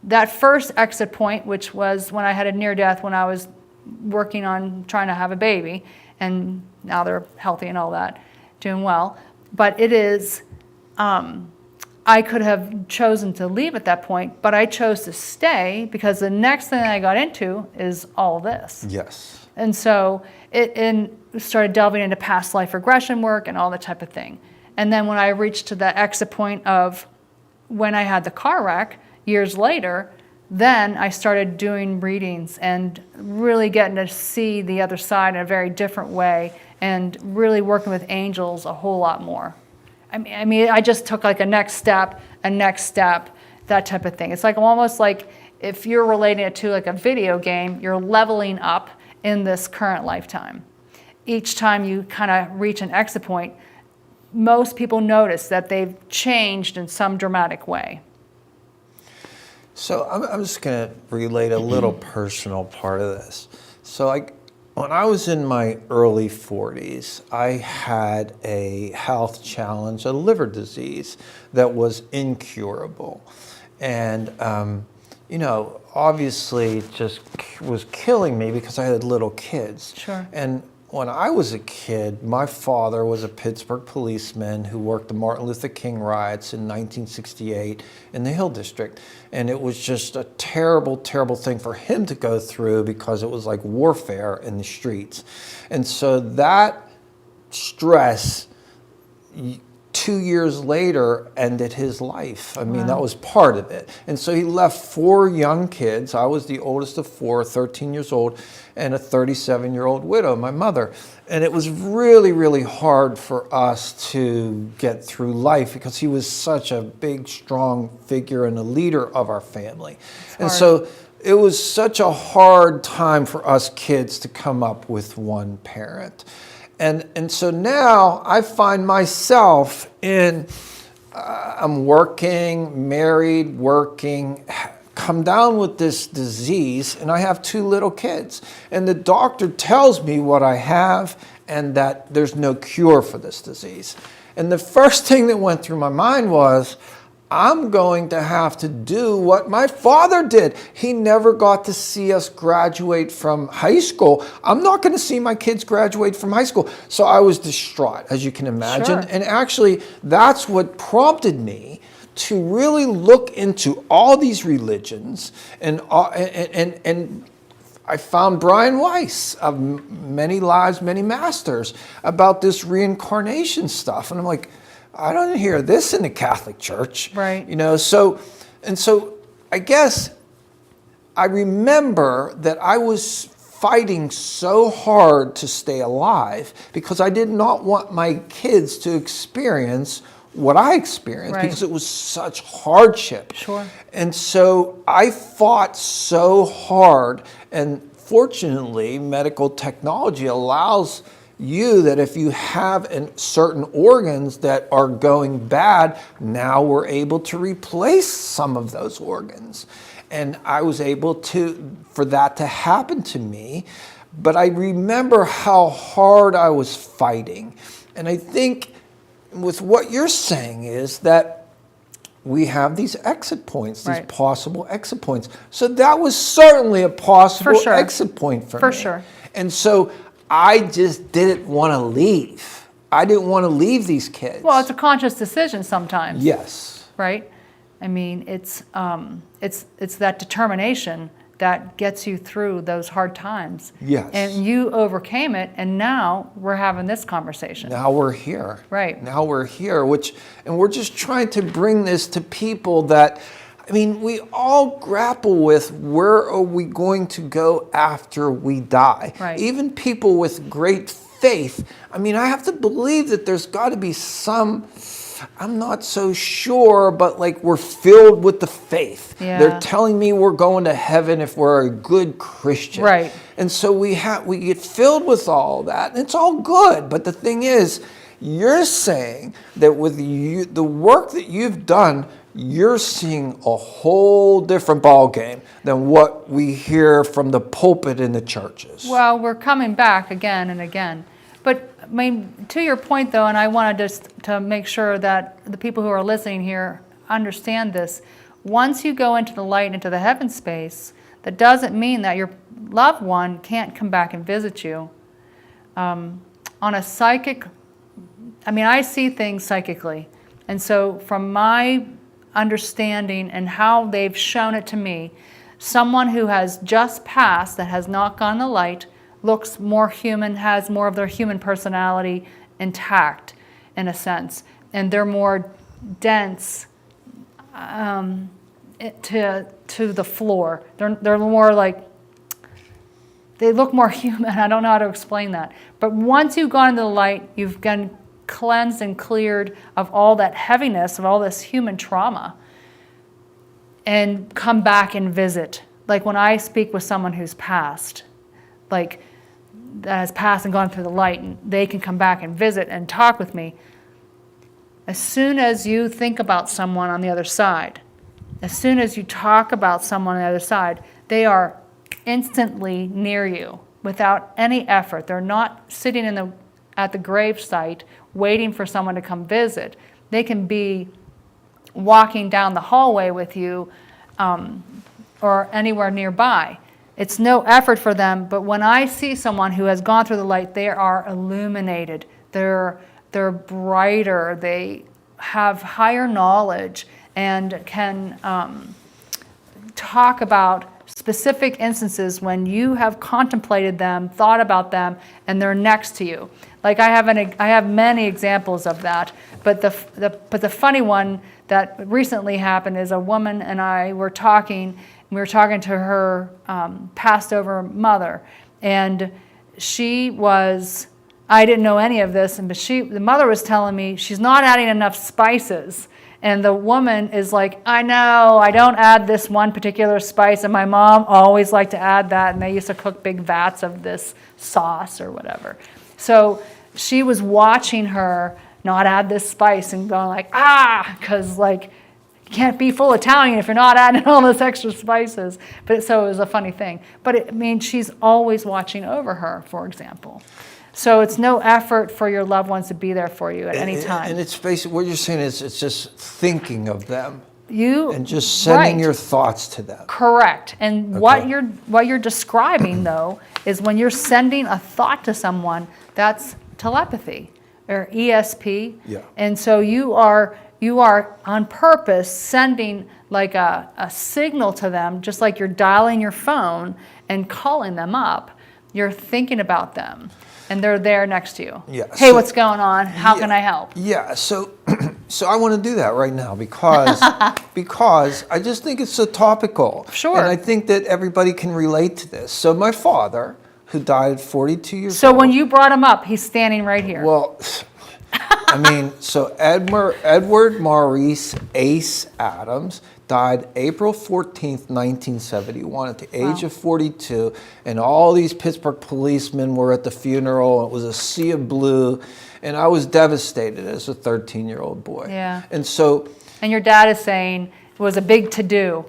that first exit point, which was when I had a near death when I was working on trying to have a baby, and now they're healthy and all that, doing well. But it is, I could have chosen to leave at that point, but I chose to stay because the next thing I got into is all this. Yes. And so it started delving into past life regression work and all that type of thing. And then when I reached to the exit point of when I had the car wreck years later, then I started doing readings and really getting to see the other side in a very different way and really working with angels a whole lot more. I mean, I just took like a next step, that type of thing. It's like almost like if you're relating it to like a video game, you're leveling up in this current lifetime. Each time you kind of reach an exit point, most people notice that they've changed in some dramatic way. So I'm just going to relate a little personal part of this. So when I was in my early 40s, I had a health challenge, a liver disease that was incurable. And, obviously it just was killing me because I had little kids. Sure. And when I was a kid, my father was a Pittsburgh policeman who worked the Martin Luther King riots in 1968 in the Hill District. And it was just a terrible, terrible thing for him to go through because it was like warfare in the streets. And so that stress, 2 years later, ended his life. I mean, that was part of it. And so he left 4 young kids. I was the oldest of 4, 13 years old, and a 37-year-old widow, my mother. And it was really, really hard for us to get through life because he was such a big, strong figure and a leader of our family. And so it was such a hard time for us kids to come up with one parent. And so now I find myself I'm working, married, working, come down with this disease, and I have 2 little kids. And the doctor tells me what I have and that there's no cure for this disease. And the first thing that went through my mind was, I'm going to have to do what my father did. He never got to see us graduate from high school. I'm not going to see my kids graduate from high school. So I was distraught, as you can imagine. Sure. And actually, that's what prompted me to really look into all these religions. And I found Brian Weiss of Many Lives, Many Masters about this reincarnation stuff. And I'm like, I don't hear this in the Catholic Church. Right. So I guess I remember that I was fighting so hard to stay alive because I did not want my kids to experience what I experienced because it was such hardship. Sure. And so I fought so hard, and fortunately, medical technology allows you that if you have certain organs that are going bad, now we're able to replace some of those organs. And I was able for that to happen to me. But I remember how hard I was fighting. And I think with what you're saying is that we have these exit points, these possible exit points. So that was certainly a possible exit point for me. For sure. And so I just didn't want to leave. I didn't want to leave these kids. Well, it's a conscious decision sometimes. Yes. Right? I mean, it's that determination that gets you through those hard times. Yes. And you overcame it, and now we're having this conversation. Now we're here. Right. Now we're here, and we're just trying to bring this to people that, I mean, we all grapple with where are we going to go after we die. Right. Even people with great faith. I mean, I have to believe that there's got to be some, I'm not so sure, but like we're filled with the faith. Yeah. They're telling me we're going to heaven if we're a good Christian. Right. And so we get filled with all that, and it's all good. But the thing is, You're saying that with the work that you've done, you're seeing a whole different ball game than what we hear from the pulpit in the churches. Well, we're coming back again and again. But I mean, to your point though, and I want to just to make sure that the people who are listening here understand this. Once you go into the light, into the heaven space, that doesn't mean that your loved one can't come back and visit you. On a psychic, I mean, I see things psychically. And so from my understanding and how they've shown it to me, someone who has just passed, that has not gone the light, looks more human, has more of their human personality intact in a sense. And they're more dense to the floor. They're more like, they look more human. I don't know how to explain that. But once you've gone into the light, you've been cleansed and cleared of all that heaviness, of all this human trauma, and come back and visit. Like when I speak with someone who's passed, like that has passed and gone through the light, and they can come back and visit and talk with me. As soon as you think about someone on the other side, as soon as you talk about someone on the other side, they are instantly near you without any effort. They're not sitting at the grave site waiting for someone to come visit. They can be walking down the hallway with you or anywhere nearby. It's no effort for them, but when I see someone who has gone through the light, they are illuminated. They're brighter. They have higher knowledge and can talk about specific instances when you have contemplated them, thought about them, and they're next to you. Like I have many examples of that, but the funny one that recently happened is a woman and I were talking. We were talking to her passed over mother, and she was. I didn't know any of this, but the mother was telling me she's not adding enough spices. And the woman is like, I know, I don't add this one particular spice, and my mom always liked to add that, and they used to cook big vats of this sauce or whatever. So she was watching her not add this spice and going like, because like, you can't be full Italian if you're not adding all this extra spices. But so it was a funny thing. But she's always watching over her, for example. So it's no effort for your loved ones to be there for you at any time. And it's basically, what you're saying is it's just thinking of them. And just right. sending your thoughts to them. Correct. And okay. what you're describing, though, is when you're sending a thought to someone, that's telepathy or ESP. Yeah. And so you are on purpose sending like a signal to them, just like you're dialing your phone and calling them up. You're thinking about them. And they're there next to you. Yeah. Hey, what's going on? How can I help? Yeah. So I want to do that right now because I just think it's so topical. Sure. And I think that everybody can relate to this. So my father, who died at 42 years old. So when you brought him up, he's standing right here. Well, so Edward Maurice Ace Adams died April 14th, 1971 at the age of 42. And all these Pittsburgh policemen were at the funeral. It was a sea of blue. And I was devastated as a 13-year-old boy. Yeah. And your dad is saying it was a big to-do.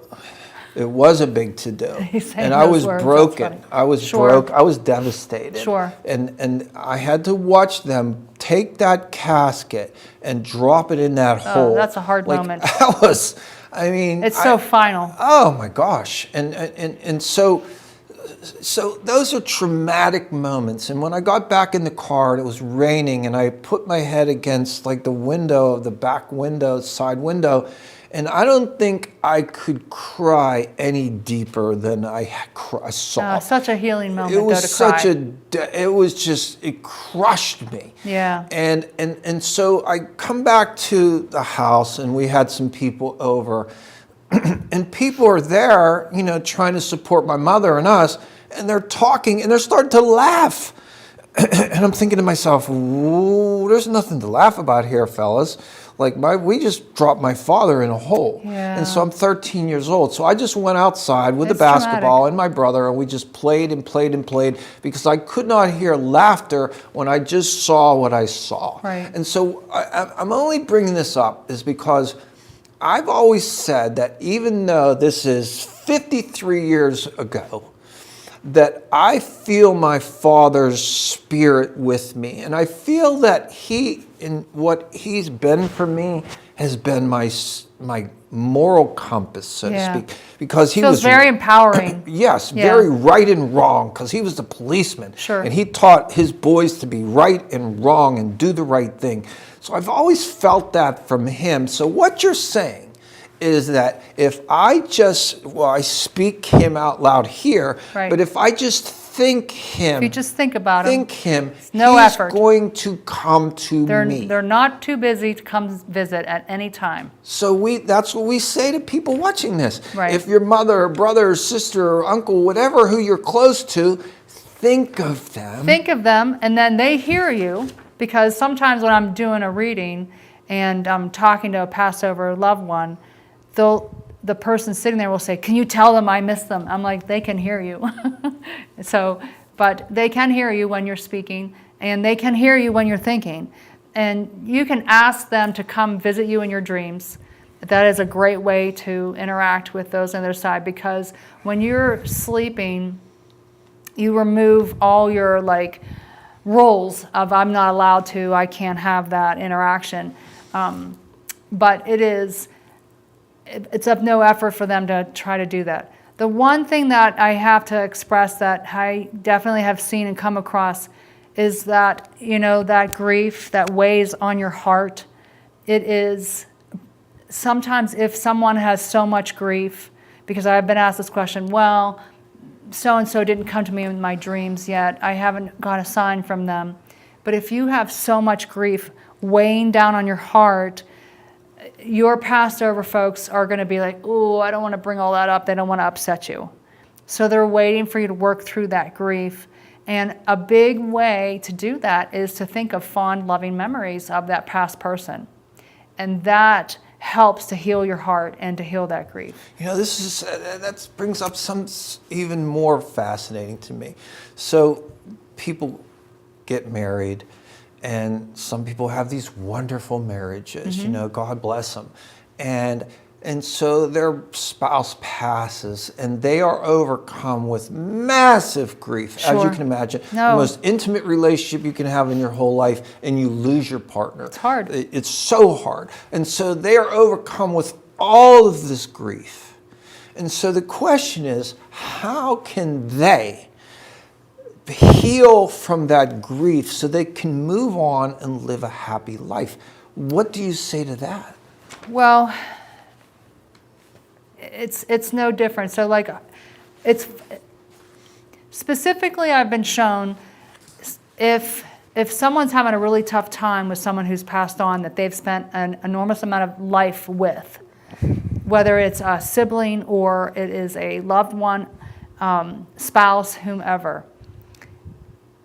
It was a big to-do. He's saying and I was words. broken. I was broke. I was devastated. Sure. And I had to watch them take that casket and drop it in that hole. That's a hard moment. That was... it's so final. Oh my gosh. And so those are traumatic moments. And when I got back in the car and it was raining and I put my head against like the window of the back window, side window, and I don't think I could cry any deeper than I saw. Such a healing moment. It was it crushed me. Yeah. And so I come back to the house and we had some people over and people are there, trying to support my mother and us, and they're talking and they're starting to laugh. And I'm thinking to myself, there's nothing to laugh about here, fellas. like we just dropped my father in a hole. Yeah. And so I'm 13 years old. So I just went outside with It's the basketball traumatic. and my brother, and we just played and played and played because I could not hear laughter when I just saw what I saw. Right. And so I'm only bringing this up is because I've always said that even though this is 53 years ago, that I feel my father's spirit with me. And I feel that he, in what he's been for me, has been my moral compass, so Yeah. to speak. Because he Feels was very empowering. Yes, Yeah. very right and wrong, because he was the policeman. Sure. And he taught his boys to be right and wrong and do the right thing. So I've always felt that from him. So what you're saying is that if I just, well, I speak him out loud here, Right. but if I just think him, If you just think about him, think him, no he's effort. going to come to me. they're not too busy to come visit at any time. So that's what we say to people watching this. Right. If your mother or brother or sister or uncle, whatever who you're close to, think of them. Think of them, and then they hear you, because sometimes when I'm doing a reading and I'm talking to a passed over loved one, the person sitting there will say, "Can you tell them I miss them?" I'm like, they can hear you. But they can hear you when you're speaking, and they can hear you when you're thinking. And you can ask them to come visit you in your dreams. That is a great way to interact with those on their side, because when you're sleeping, you remove all your roles of I'm not allowed to, I can't have that interaction. But it's of no effort for them to try to do that. The one thing that I have to express that I definitely have seen and come across is that, that grief that weighs on your heart. It is sometimes if someone has so much grief, because I've been asked this question, well, so-and-so didn't come to me in my dreams yet. I haven't got a sign from them. But if you have so much grief weighing down on your heart, your passed over folks are going to be like, oh, I don't want to bring all that up. They don't want to upset you. So they're waiting for you to work through that grief. And a big way to do that is to think of fond, loving memories of that past person. And that helps to heal your heart and to heal that grief. That brings up some even more fascinating to me. So people get married, and some people have these wonderful marriages, God bless them. And so their spouse passes, and they are overcome with massive grief, as you Sure. can imagine. No. The most intimate relationship you can have in your whole life, and you lose your partner. It's hard. It's so hard. And so they are overcome with all of this grief. And so the question is, how can they heal from that grief so they can move on and live a happy life? What do you say to that? Well, it's no different. So it's specifically, I've been shown if someone's having a really tough time with someone who's passed on that they've spent an enormous amount of life with, whether it's a sibling or it is a loved one, spouse, whomever,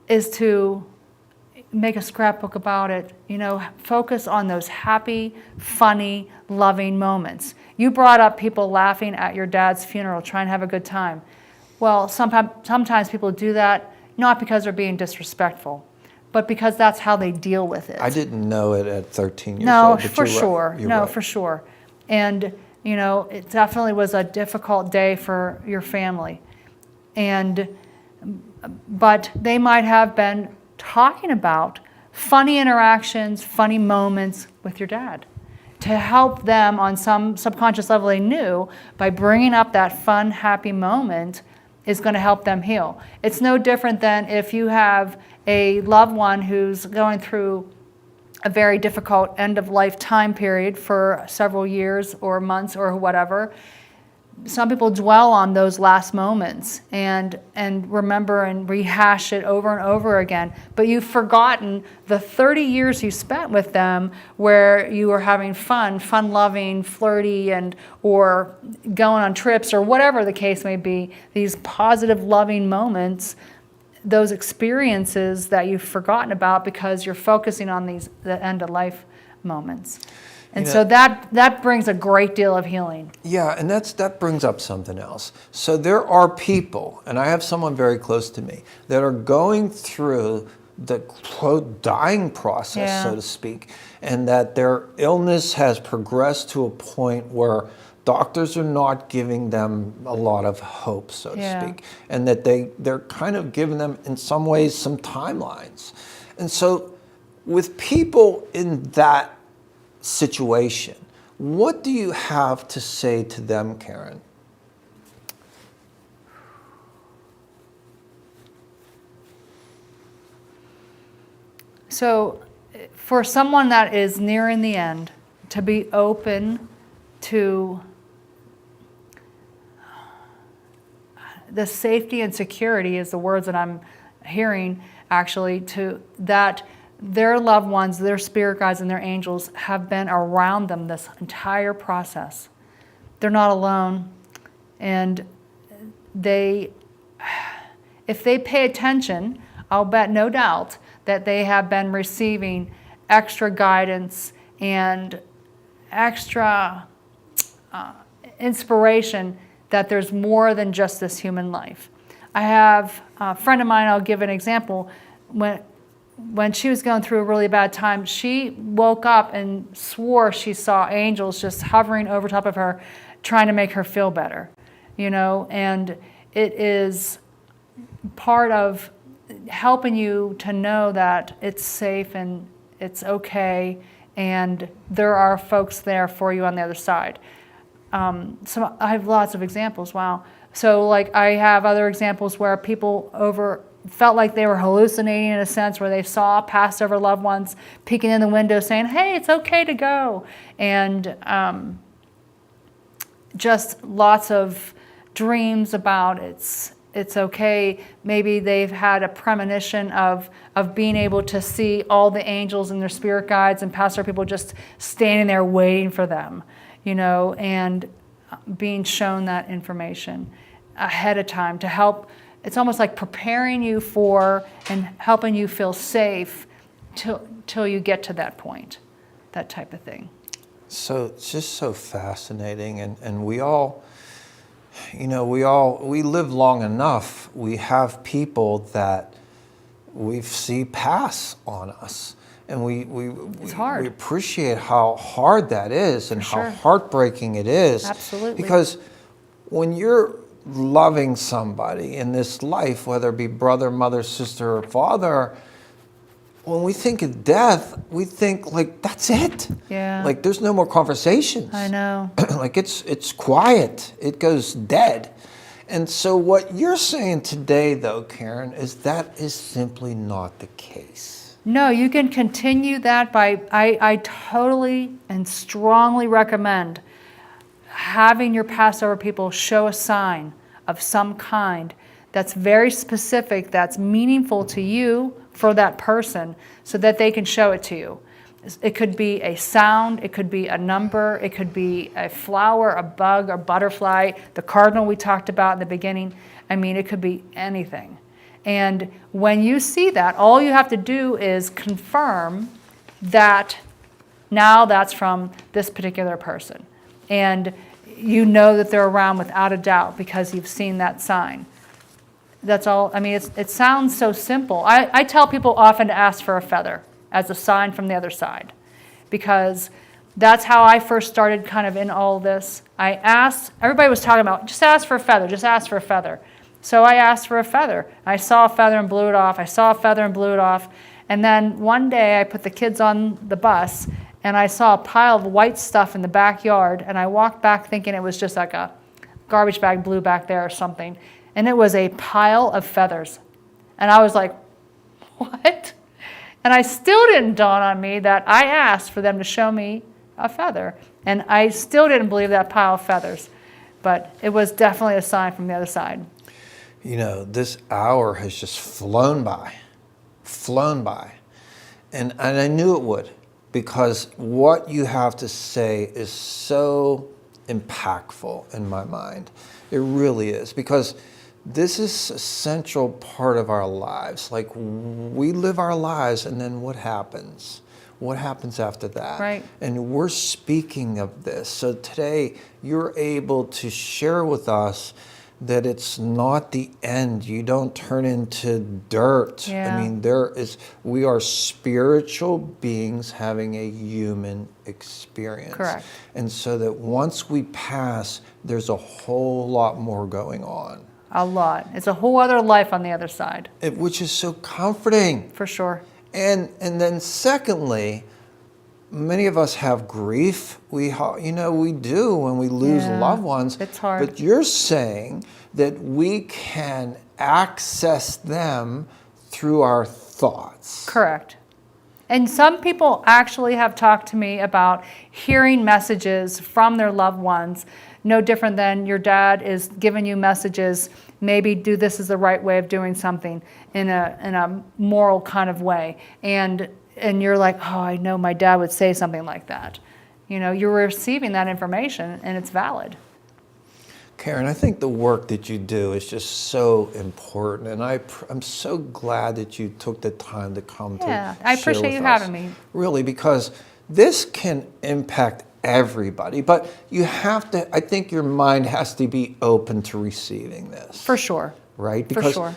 is to make a scrapbook about it, focus on those happy, funny, loving moments. You brought up people laughing at your dad's funeral, trying to have a good time. Well, sometimes people do that, not because they're being disrespectful, but because that's how they deal with it. I didn't know it at 13 years No, old. but for you're sure. right. You're No, right. for sure. And, it definitely was a difficult day for your family. But they might have been talking about funny interactions, funny moments with your dad to help them on some subconscious level they knew by bringing up that fun, happy moment is going to help them heal. It's no different than if you have a loved one who's going through a very difficult end-of-life time period for several years or months or whatever. Some people dwell on those last moments and remember and rehash it over and over again. But you've forgotten the 30 years you spent with them where you were having fun-loving, flirty, or going on trips or whatever the case may be. These positive, loving moments, those experiences that you've forgotten about because you're focusing on the end-of-life moments. And You so know- that brings a great deal of healing. Yeah, and that brings up something else. So there are people, and I have someone very close to me, that are going through the quote dying process, Yeah. so to speak, and that their illness has progressed to a point where doctors are not giving them a lot of hope, so to Yeah. speak, and that they're kind of giving them, in some ways, some timelines. And so with people in that situation, what do you have to say to them, Karen? So for someone that is nearing the end, to be open to the safety and security is the words that I'm hearing, actually, to that their loved ones, their spirit guides and their angels have been around them this entire process. They're not alone. And if they pay attention, I'll bet no doubt that they have been receiving extra guidance and extra inspiration that there's more than just this human life. I have a friend of mine, I'll give an example. When she was going through a really bad time, she woke up and swore she saw angels just hovering over top of her, trying to make her feel better, and it is part of helping you to know that it's safe and it's okay, and there are folks there for you on the other side. So I have lots of examples. Wow. So like I have other examples where people felt like they were hallucinating in a sense, where they saw passed over loved ones peeking in the window saying, hey, it's okay to go. And just lots of dreams about it's okay. Maybe they've had a premonition of being able to see all the angels and their spirit guides and pastor people just standing there waiting for them, and being shown that information ahead of time to help. It's almost like preparing you for and helping you feel safe till you get to that point, that type of thing. So it's just so fascinating, and we all, we live long enough. We have people that we see pass on us, and It's hard. we appreciate how hard that is and For how sure. heartbreaking it is. Absolutely. Because when you're loving somebody in this life, whether it be brother, mother, sister, or father, when we think of death, we think like that's it. Yeah. Like there's no more conversations. I know. Like it's quiet. It goes dead. And so what you're saying today, though, Karen, is that is simply not the case. No, you can continue that I totally and strongly recommend having your Passover people show a sign of some kind that's very specific, that's meaningful to you for that person, so that they can show it to you. It could be a sound, it could be a number, it could be a flower, a bug, a butterfly, the cardinal we talked about in the beginning. I mean, it could be anything. And when you see that, all you have to do is confirm that now that's from this particular person. And you know that they're around without a doubt because you've seen that sign. That's all. I mean, it sounds so simple. I tell people often to ask for a feather as a sign from the other side, because that's how I first started kind of in all this. I asked, everybody was talking about, just ask for a feather, just ask for a feather. So I asked for a feather. I saw a feather and blew it off. I saw a feather and blew it off. And then one day I put the kids on the bus and I saw a pile of white stuff in the backyard, and I walked back thinking it was just like a garbage bag blew back there or something. And it was a pile of feathers. And I was like, what? And I still didn't dawn on me that I asked for them to show me a feather. And I still didn't believe that pile of feathers. But it was definitely a sign from the other side. This hour has just flown by. And I knew it would, because what you have to say is so impactful in my mind. It really is, because this is a central part of our lives. Like, we live our lives, and then what happens? what happens after that? Right. And we're speaking of this. So today you're able to share with us that it's not the end. You don't turn into dirt. Yeah. I mean, we are spiritual beings having a human experience. Correct. And so that once we pass, there's a whole lot more going on. A lot. It's a whole other life on the other side. Which is so comforting. For sure. And then secondly, many of us have grief. We do when we lose Yeah, loved ones. it's hard. But you're saying that we can access them through our thoughts. Correct. And some people actually have talked to me about hearing messages from their loved ones, no different than your dad is giving you messages, maybe do this is the right way of doing something in a moral kind of way. And you're like, oh, I know my dad would say something like that. You're receiving that information and it's valid. Karen, I think the work that you do is just so important, and I'm so glad that you took the time to come to Yeah, I share appreciate with you us. having me. Really, because this can impact everybody, but you have to, I think your mind has to be open to receiving this. For sure. Right? For Because sure.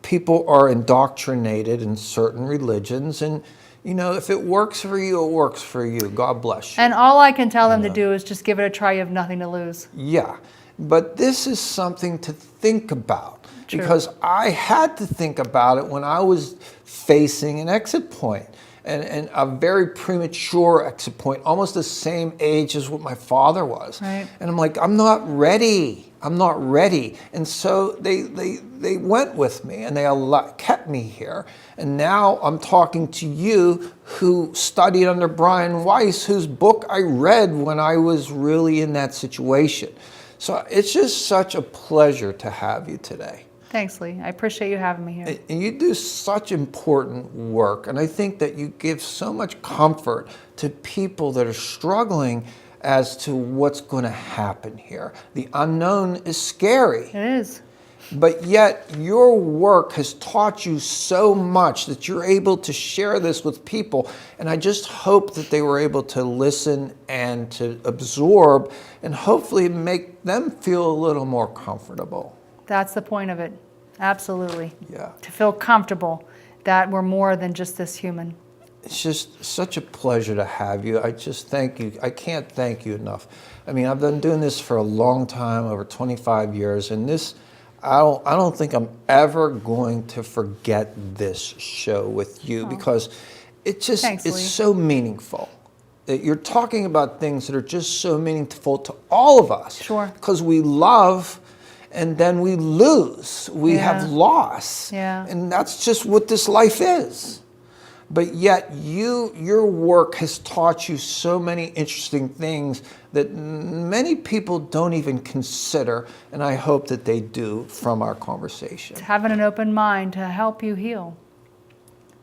people are indoctrinated in certain religions, and if it works for you, it works for you. God bless you. And all I can tell them to do is just give it a try. You have nothing to lose. Yeah, but this is something to think about. True. Because I had to think about it when I was facing an exit point, and a very premature exit point, almost the same age as what my father was. Right. And I'm like, I'm not ready. I'm not ready. And so they went with me, and they kept me here. And now I'm talking to you who studied under Brian Weiss, whose book I read when I was really in that situation. So it's just such a pleasure to have you today. Thanks, Lee. I appreciate you having me here. And you do such important work. And I think that you give so much comfort to people that are struggling as to what's going to happen here. The unknown is scary. It is. But yet your work has taught you so much that you're able to share this with people. And I just hope that they were able to listen and to absorb and hopefully make them feel a little more comfortable. That's the point of it. Absolutely. Yeah. To feel comfortable that we're more than just this human. It's just such a pleasure to have you. I just thank you. I can't thank you enough. I mean, I've been doing this for a long time, over 25 years, and I don't think I'm ever going to forget this show with you because it's Thanks, Lee. so meaningful. You're talking about things that are just so meaningful to all of us. Sure. Because we love and then we lose. We have loss. Yeah. And that's just what this life is. But yet your work has taught you so many interesting things that many people don't even consider, and I hope that they do from our conversation. Having an open mind to help you heal.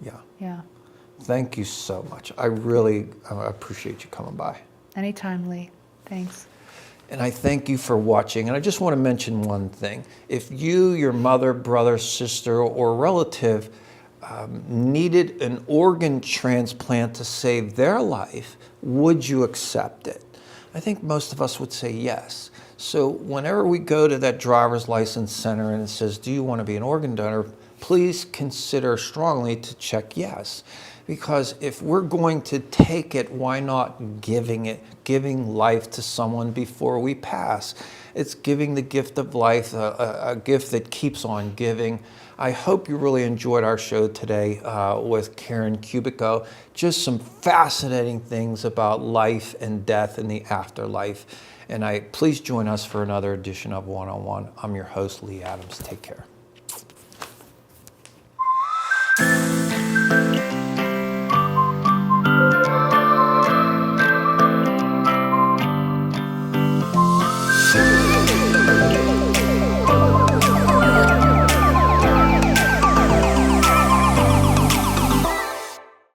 Yeah. Yeah. Thank you so much. I really appreciate you coming by. Anytime, Lee. Thanks. And I thank you for watching. And I just want to mention one thing. If you, your mother, brother, sister, or relative needed an organ transplant to save their life, would you accept it? I think most of us would say yes. So whenever we go to that driver's license center and it says, do you want to be an organ donor? Please consider strongly to check yes. Because if we're going to take it, why not giving life to someone before we pass? It's giving the gift of life, a gift that keeps on giving. I hope you really enjoyed our show today with Karen Kubicko. Just some fascinating things about life and death and the afterlife. And please join us for another edition of One on One. I'm your host, Lee Adams. Take care.